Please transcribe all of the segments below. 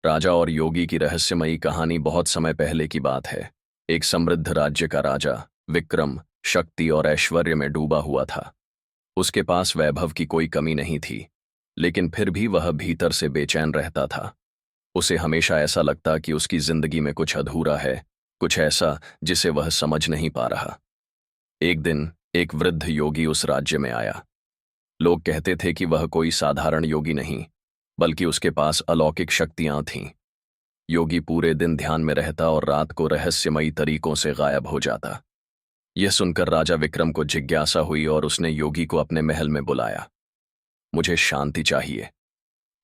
राजा और योगी की रहस्यमयी कहानी बहुत समय पहले की बात है। एक समृद्ध राज्य का राजा विक्रम शक्ति और ऐश्वर्य में डूबा हुआ था। उसके पास वैभव की कोई कमी नहीं थी, लेकिन फिर भी वह भीतर से बेचैन रहता था। उसे हमेशा ऐसा लगता कि उसकी जिंदगी में कुछ अधूरा है, कुछ ऐसा जिसे वह समझ नहीं पा रहा। एक दिन एक वृद्ध योगी उस राज्य में आया। लोग कहते थे कि वह कोई साधारण योगी नहीं, बल्कि उसके पास अलौकिक शक्तियां थीं। योगी पूरे दिन ध्यान में रहता और रात को रहस्यमयी तरीकों से गायब हो जाता। यह सुनकर राजा विक्रम को जिज्ञासा हुई और उसने योगी को अपने महल में बुलाया। मुझे शांति चाहिए,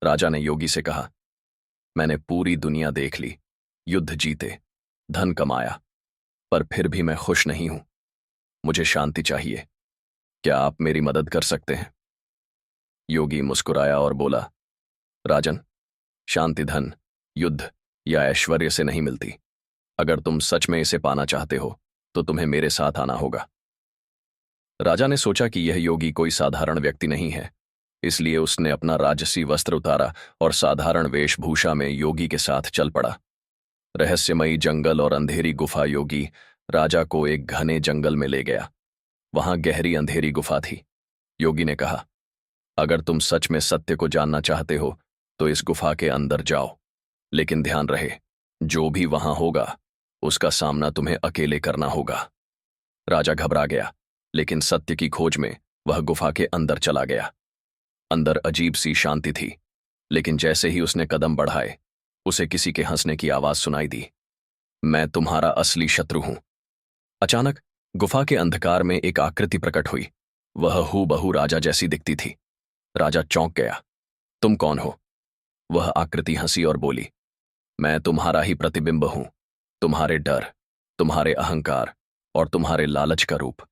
राजा ने योगी से कहा। मैंने पूरी दुनिया देख ली, युद्ध जीते, धन कमाया, पर फिर भी मैं खुश नहीं हूं। मुझे शांति चाहिए। क्या आप मेरी मदद कर सकते हैं? योगी मुस्कुराया और बोला, राजन, शांति धन, युद्ध या ऐश्वर्य से नहीं मिलती। अगर तुम सच में इसे पाना चाहते हो तो तुम्हें मेरे साथ आना होगा। राजा ने सोचा कि यह योगी कोई साधारण व्यक्ति नहीं है, इसलिए उसने अपना राजसी वस्त्र उतारा और साधारण वेशभूषा में योगी के साथ चल पड़ा। रहस्यमयी जंगल और अंधेरी गुफा योगी राजा को एक घने जंगल में ले गया। वहां गहरी अंधेरी गुफा थी। योगी ने कहा, अगर तुम सच में सत्य को जानना चाहते हो तो इस गुफा के अंदर जाओ, लेकिन ध्यान रहे, जो भी वहां होगा उसका सामना तुम्हें अकेले करना होगा। राजा घबरा गया, लेकिन सत्य की खोज में वह गुफा के अंदर चला गया। अंदर अजीब सी शांति थी, लेकिन जैसे ही उसने कदम बढ़ाए उसे किसी के हंसने की आवाज सुनाई दी। मैं तुम्हारा असली शत्रु हूं। अचानक गुफा के अंधकार में एक आकृति प्रकट हुई। वह हूबहू राजा जैसी दिखती थी। राजा चौंक गया। तुम कौन हो? वह आकृति हंसी और बोली, मैं तुम्हारा ही प्रतिबिंब हूं, तुम्हारे डर, तुम्हारे अहंकार और तुम्हारे लालच का रूप।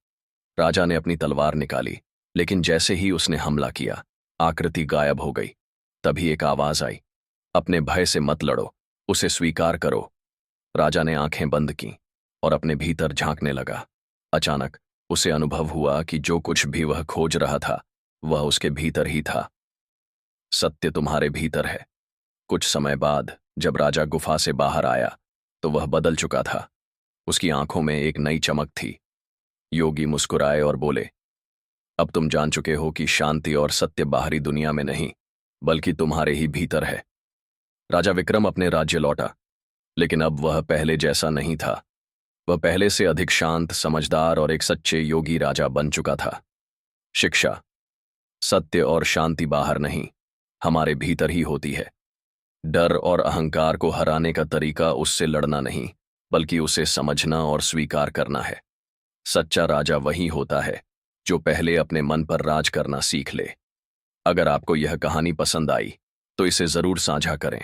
राजा ने अपनी तलवार निकाली, लेकिन जैसे ही उसने हमला किया आकृति गायब हो गई। तभी एक आवाज आई, अपने भय से मत लड़ो, उसे स्वीकार करो। राजा ने आंखें बंद की और अपने भीतर झांकने लगा। अचानक उसे अनुभव हुआ कि जो कुछ भी वह खोज रहा था वह उसके भीतर ही था। सत्य तुम्हारे भीतर है। कुछ समय बाद जब राजा गुफा से बाहर आया तो वह बदल चुका था। उसकी आंखों में एक नई चमक थी। योगी मुस्कुराए और बोले, अब तुम जान चुके हो कि शांति और सत्य बाहरी दुनिया में नहीं, बल्कि तुम्हारे ही भीतर है। राजा विक्रम अपने राज्य लौटा, लेकिन अब वह पहले जैसा नहीं था। वह पहले से अधिक शांत, समझदार और एक सच्चे योगी राजा बन चुका था। शिक्षा, सत्य और शांति बाहर नहीं, हमारे भीतर ही होती है। डर और अहंकार को हराने का तरीका उससे लड़ना नहीं, बल्कि उसे समझना और स्वीकार करना है। सच्चा राजा वही होता है जो पहले अपने मन पर राज करना सीख ले। अगर आपको यह कहानी पसंद आई तो इसे जरूर साझा करें।